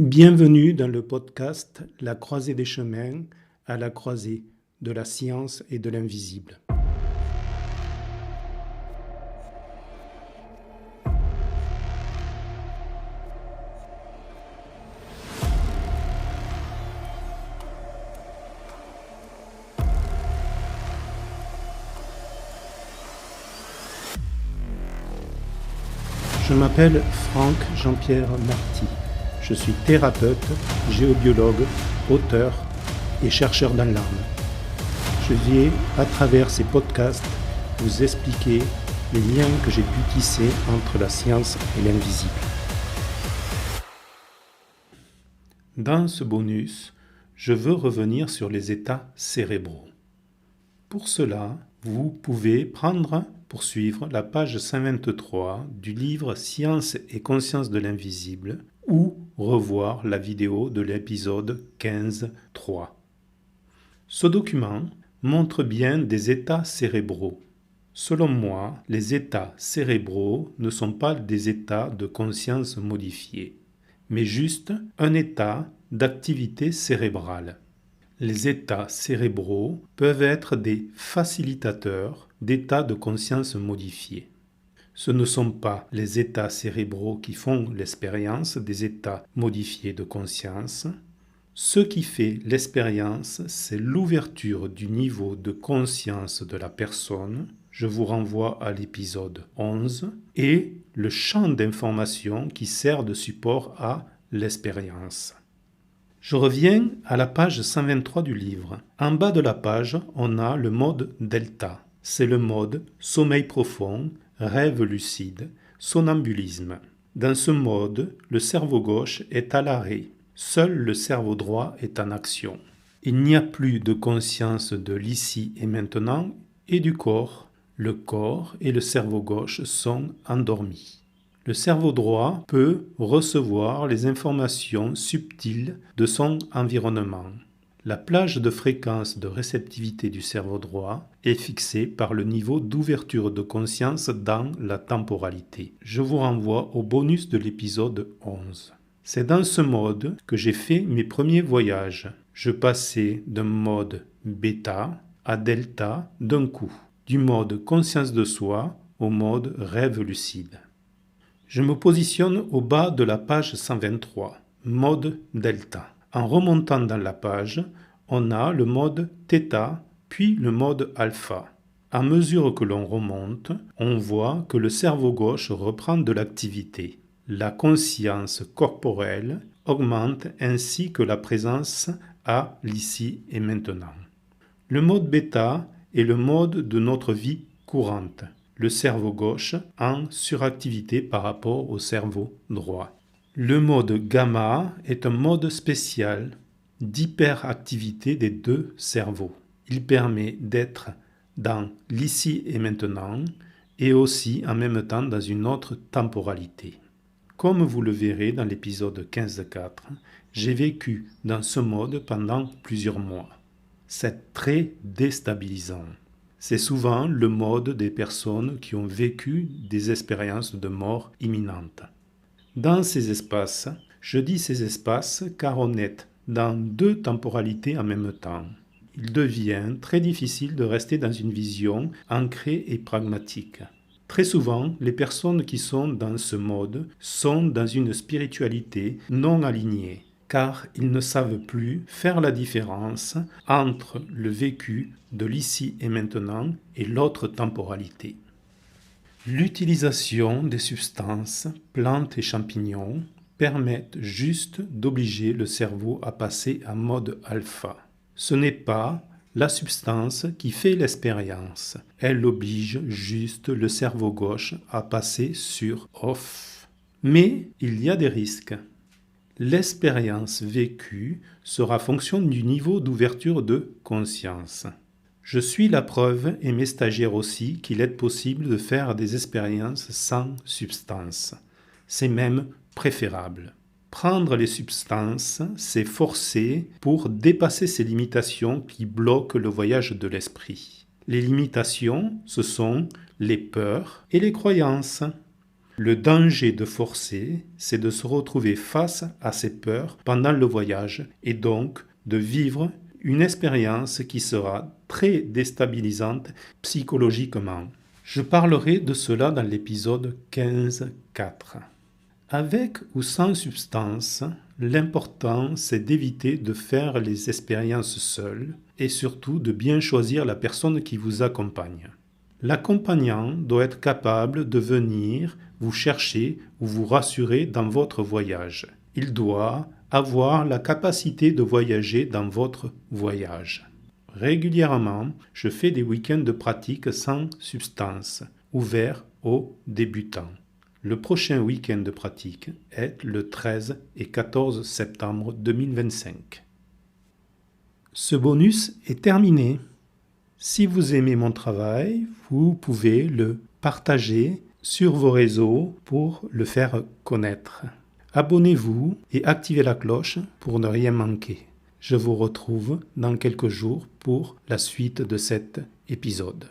Bienvenue dans le podcast La croisée des chemins à la croisée de la science et de l'invisible. Je m'appelle Franck Jean-Pierre Marty. Je suis thérapeute, géobiologue, auteur et chercheur dans l'âme. Je vais, à travers ces podcasts, vous expliquer les liens que j'ai pu tisser entre la science et l'invisible. Dans ce bonus, je veux revenir sur les états cérébraux. Pour cela, vous pouvez poursuivre la page 123 du livre Science et conscience de l'invisible ou revoir la vidéo de l'épisode 15.3. Ce document montre bien des états cérébraux. Selon moi, les états cérébraux ne sont pas des états de conscience modifiés, mais juste un état d'activité cérébrale. Les états cérébraux peuvent être des facilitateurs d'états de conscience modifiés. Ce ne sont pas les états cérébraux qui font l'expérience des états modifiés de conscience. Ce qui fait l'expérience, c'est l'ouverture du niveau de conscience de la personne. Je vous renvoie à l'épisode 11 et le champ d'information qui sert de support à l'expérience. Je reviens à la page 123 du livre. En bas de la page, on a le mode delta. C'est le mode sommeil profond, rêve lucide, somnambulisme. Dans ce mode, le cerveau gauche est à l'arrêt. Seul le cerveau droit est en action. Il n'y a plus de conscience de l'ici et maintenant et du corps. Le corps et le cerveau gauche sont endormis. Le cerveau droit peut recevoir les informations subtiles de son environnement. La plage de fréquence de réceptivité du cerveau droit est fixée par le niveau d'ouverture de conscience dans la temporalité. Je vous renvoie au bonus de l'épisode 11. C'est dans ce mode que j'ai fait mes premiers voyages. Je passais d'un mode bêta à delta d'un coup, du mode conscience de soi au mode rêve lucide. Je me positionne au bas de la page 123, mode delta. En remontant dans la page, on a le mode θ, puis le mode alpha. À mesure que l'on remonte, on voit que le cerveau gauche reprend de l'activité. La conscience corporelle augmente ainsi que la présence à l'ici et maintenant. Le mode bêta est le mode de notre vie courante. Le cerveau gauche en suractivité par rapport au cerveau droit. Le mode gamma est un mode spécial d'hyperactivité des deux cerveaux. Il permet d'être dans l'ici et maintenant et aussi en même temps dans une autre temporalité. Comme vous le verrez dans l'épisode 15.4, j'ai vécu dans ce mode pendant plusieurs mois. C'est très déstabilisant. C'est souvent le mode des personnes qui ont vécu des expériences de mort imminente. Dans ces espaces, je dis ces espaces car on est dans deux temporalités en même temps. Il devient très difficile de rester dans une vision ancrée et pragmatique. Très souvent, les personnes qui sont dans ce mode sont dans une spiritualité non alignée, car ils ne savent plus faire la différence entre le vécu de l'ici et maintenant et l'autre temporalité. L'utilisation des substances, plantes et champignons permettent juste d'obliger le cerveau à passer en mode alpha. Ce n'est pas la substance qui fait l'expérience, elle oblige juste le cerveau gauche à passer sur off. Mais il y a des risques. L'expérience vécue sera fonction du niveau d'ouverture de conscience. Je suis la preuve, et mes stagiaires aussi, qu'il est possible de faire des expériences sans substance. C'est même préférable. Prendre les substances, c'est forcer pour dépasser ces limitations qui bloquent le voyage de l'esprit. Les limitations, ce sont les peurs et les croyances. Le danger de forcer, c'est de se retrouver face à ses peurs pendant le voyage et donc de vivre une expérience qui sera très déstabilisante psychologiquement. Je parlerai de cela dans l'épisode 15.4. Avec ou sans substance, l'important c'est d'éviter de faire les expériences seul et surtout de bien choisir la personne qui vous accompagne. L'accompagnant doit être capable de venir vous chercher ou vous rassurer dans votre voyage. Il doit avoir la capacité de voyager dans votre voyage. Régulièrement, je fais des week-ends de pratique sans substance, ouverts aux débutants. Le prochain week-end de pratique est le 13 et 14 septembre 2025. Ce bonus est terminé. Si vous aimez mon travail, vous pouvez le partager sur vos réseaux pour le faire connaître. Abonnez-vous et activez la cloche pour ne rien manquer. Je vous retrouve dans quelques jours pour la suite de cet épisode.